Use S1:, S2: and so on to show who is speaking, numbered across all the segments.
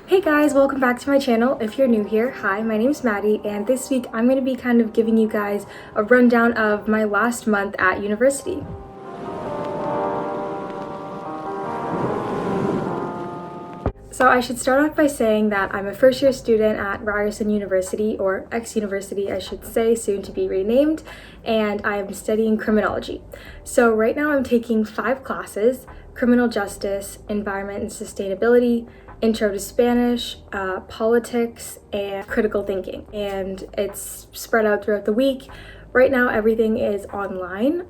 S1: Hey guys, welcome back to my channel. If you're new here, hi, my name's Maddie, and this week I'm going to be kind of giving you guys a rundown of my last month at university. So I should start off by saying that I'm a first-year student at Ryerson University, or X-University I should say, soon to be renamed, and I'm studying criminology. So right now I'm taking 5 classes: criminal justice, environment and sustainability, intro to Spanish, politics, and critical thinking. And it's spread out throughout the week. Right now everything is online,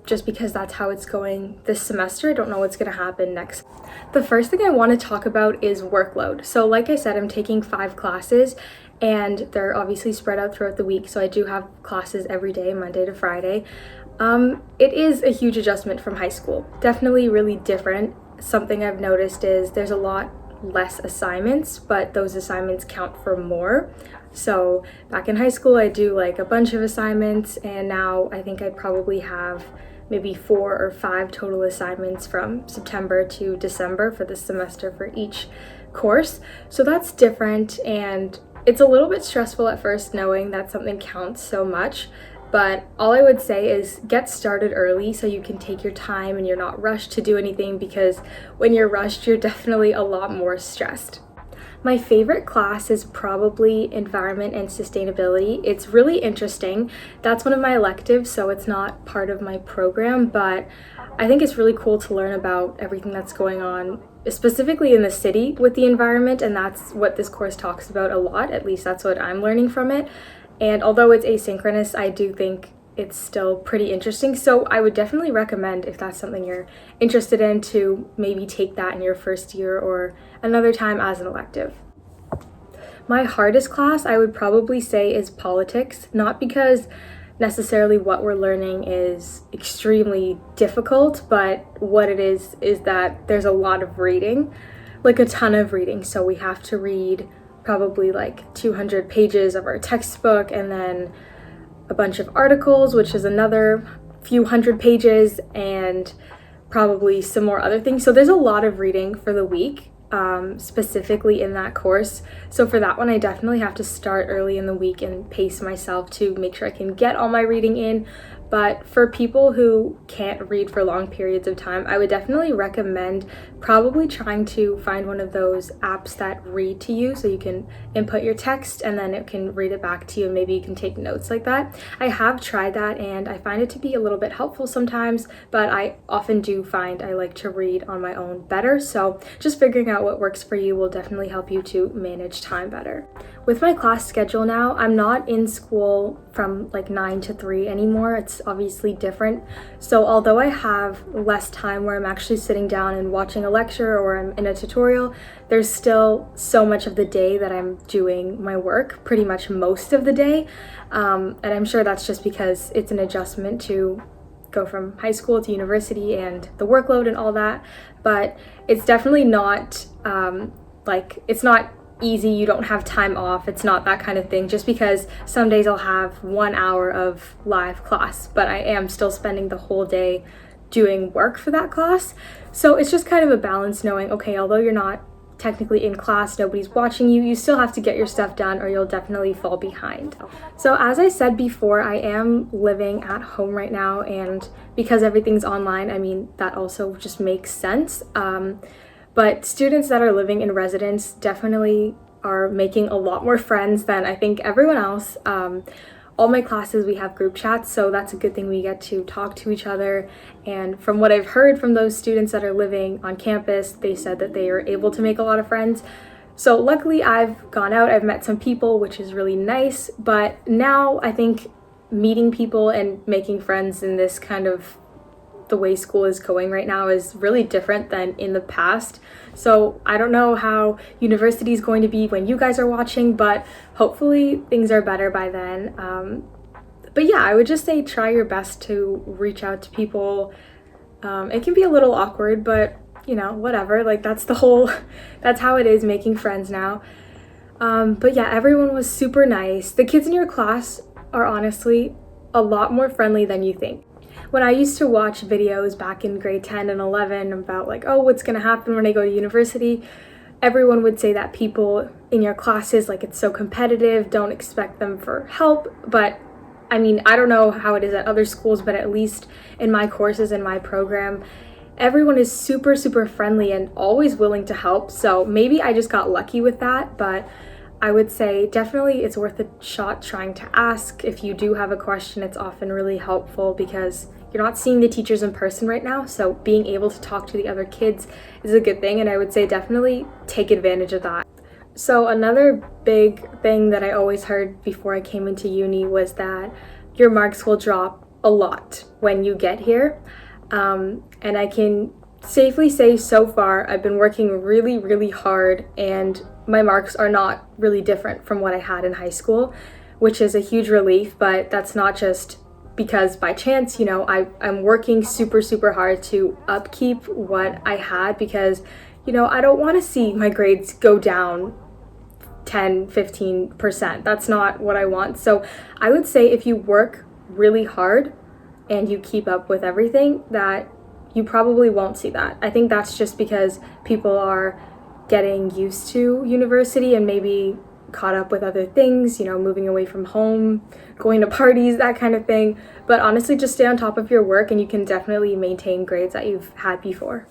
S1: just because that's how it's going this semester. I don't know what's going to happen next. The first thing I want to talk about is workload. So like I said, I'm taking 5 classes and they're obviously spread out throughout the week. So I do have classes every day, Monday to Friday. It is a huge adjustment from high school. Definitely really different. Something I've noticed is there's a lot less assignments, but those assignments count for more. So back in high school I do like a bunch of assignments, and now I think I probably have maybe 4 or 5 total assignments from September to December for the semester for each course. So that's different, and it's a little bit stressful at first knowing that something counts so much. But all I would say is get started early so you can take your time and you're not rushed to do anything, because when you're rushed, you're definitely a lot more stressed. My favorite class is probably environment and sustainability. It's really interesting. That's one of my electives, so it's not part of my program, but I think it's really cool to learn about everything that's going on, specifically in the city with the environment, and that's what this course talks about a lot. At least that's what I'm learning from it. And although it's asynchronous, I do think it's still pretty interesting. So I would definitely recommend, if that's something you're interested in, to maybe take that in your first year or another time as an elective. My hardest class I would probably say is politics, not because necessarily what we're learning is extremely difficult, but what it is that there's a lot of reading, like a ton of reading. So we have to read probably like 200 pages of our textbook, and then a bunch of articles, which is another few hundred pages, and probably some more other things. So there's a lot of reading for the week, specifically in that course. So for that one, I definitely have to start early in the week and pace myself to make sure I can get all my reading in. But for people who can't read for long periods of time, I would definitely recommend probably trying to find one of those apps that read to you, so you can input your text and then it can read it back to you, and maybe you can take notes like that. I have tried that and I find it to be a little bit helpful sometimes, but I often do find I like to read on my own better. So just figuring out what works for you will definitely help you to manage time better. With my class schedule now, I'm not in school from like 9 to 3 anymore. It's obviously different. So although I have less time where I'm actually sitting down and watching a lecture or I'm in a tutorial, there's still so much of the day that I'm doing my work, pretty much most of the day. And I'm sure that's just because it's an adjustment to go from high school to university and the workload and all that. But it's definitely not it's not easy. You don't have time off. It's not that kind of thing, just because some days I'll have 1 hour of live class, but I am still spending the whole day doing work for that class. So it's just kind of a balance, knowing, okay, although you're not technically in class, nobody's watching you, you still have to get your stuff done or you'll definitely fall behind. So as I said before, I am living at home right now, and because everything's online, I mean, that also just makes sense. But students that are living in residence definitely are making a lot more friends than I think everyone else. All my classes, we have group chats, so that's a good thing. We get to talk to each other. And from what I've heard from those students that are living on campus, they said that they are able to make a lot of friends. So luckily I've gone out, I've met some people, which is really nice. But now I think meeting people and making friends in this kind of the way school is going right now is really different than in the past. So I don't know how university is going to be when you guys are watching, but hopefully things are better by then. But yeah, I would just say try your best to reach out to people. It can be a little awkward, but you know, whatever. Like that's how it is making friends now. But yeah, everyone was super nice. The kids in your class are honestly a lot more friendly than you think. When I used to watch videos back in grade 10 and 11 about like, oh, what's gonna happen when I go to university, everyone would say that people in your classes, like, it's so competitive, don't expect them for help. But I mean, I don't know how it is at other schools, but at least in my courses, in my program, everyone is super, super friendly and always willing to help. So maybe I just got lucky with that, but I would say definitely it's worth a shot trying to ask. If you do have a question, it's often really helpful because you're not seeing the teachers in person right now, so being able to talk to the other kids is a good thing, and I would say definitely take advantage of that. So another big thing that I always heard before I came into uni was that your marks will drop a lot when you get here. And I can safely say so far I've been working really, really hard, and my marks are not really different from what I had in high school, which is a huge relief. But that's not just because by chance, I'm working super, super hard to upkeep what I had, because I don't want to see my grades go down 10-15%. That's not what I want. So I would say if you work really hard and you keep up with everything, that you probably won't see that. I think that's just because people are getting used to university and maybe caught up with other things, moving away from home, going to parties, that kind of thing. But honestly, just stay on top of your work and you can definitely maintain grades that you've had before.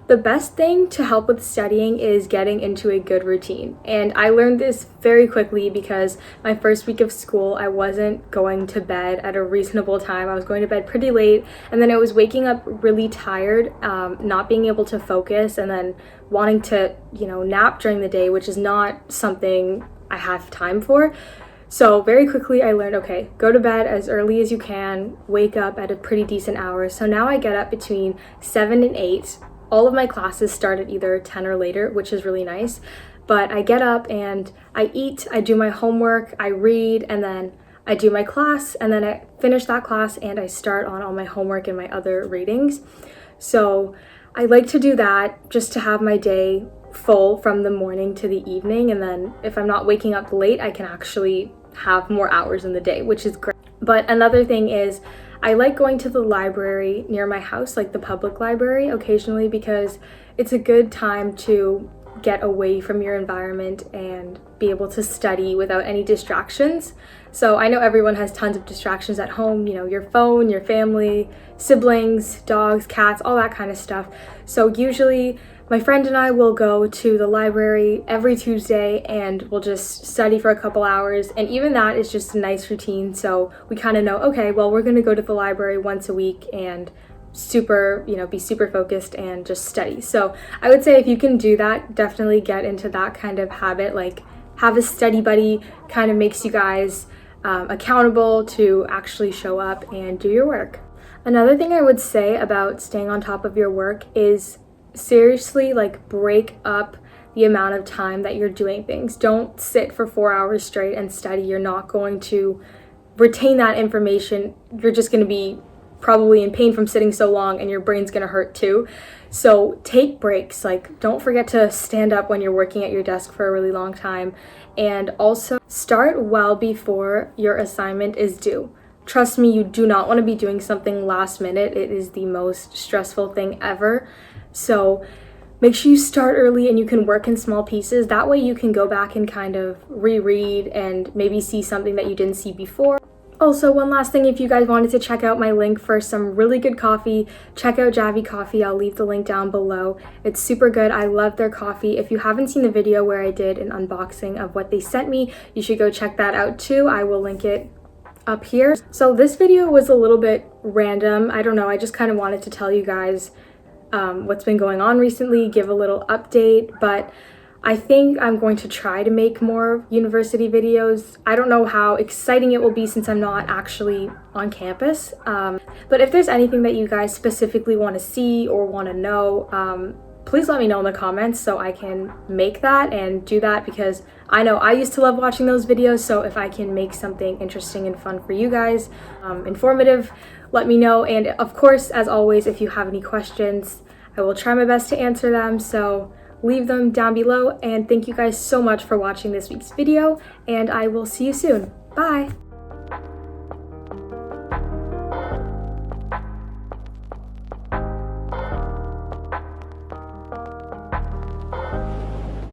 S1: The best thing to help with studying is getting into a good routine. And I learned this very quickly because my first week of school, I wasn't going to bed at a reasonable time. I was going to bed pretty late, and then I was waking up really tired, not being able to focus, and then wanting to, nap during the day, which is not something I have time for. So very quickly I learned, okay, go to bed as early as you can, wake up at a pretty decent hour. So now I get up between 7 and 8. All of my classes start at either 10 or later, which is really nice. But I get up and I eat, I do my homework, I read, and then I do my class, and then I finish that class and I start on all my homework and my other readings. So I like to do that just to have my day full from the morning to the evening, and then if I'm not waking up late, I can actually have more hours in the day, which is great. But another thing is, I like going to the library near my house, like the public library, occasionally, because it's a good time to get away from your environment and be able to study without any distractions. So I know everyone has tons of distractions at home, your phone, your family, siblings, dogs, cats, all that kind of stuff. So usually my friend and I will go to the library every Tuesday and we'll just study for a couple hours. And even that is just a nice routine. So we kind of know, okay, well, we're going to go to the library once a week and be super focused and just study. So I would say if you can do that, definitely get into that kind of habit. Like, have a study buddy, kind of makes you guys accountable to actually show up and do your work. Another thing I would say about staying on top of your work is seriously, break up the amount of time that you're doing things. Don't sit for 4 hours straight and study. You're not going to retain that information. You're just going to be probably in pain from sitting so long, and your brain's going to hurt too. So take breaks. Don't forget to stand up when you're working at your desk for a really long time, and also start well before your assignment is due. Trust me, you do not want to be doing something last minute. It is the most stressful thing ever. So make sure you start early and you can work in small pieces. That way you can go back and kind of reread and maybe see something that you didn't see before. Also, one last thing, if you guys wanted to check out my link for some really good coffee, check out Javi Coffee. I'll leave the link down below. It's super good. I love their coffee. If you haven't seen the video where I did an unboxing of what they sent me, you should go check that out too. I will link it up here. So this video was a little bit random. I don't know, I just kind of wanted to tell you guys what's been going on recently, give a little update, but I think I'm going to try to make more university videos. I don't know how exciting it will be since I'm not actually on campus, but if there's anything that you guys specifically want to see or want to know, please let me know in the comments so I can make that and do that, because I know I used to love watching those videos. So if I can make something interesting and fun for you guys, informative, let me know. And of course, as always, if you have any questions, I will try my best to answer them. So leave them down below, and thank you guys so much for watching this week's video, and I will see you soon. Bye!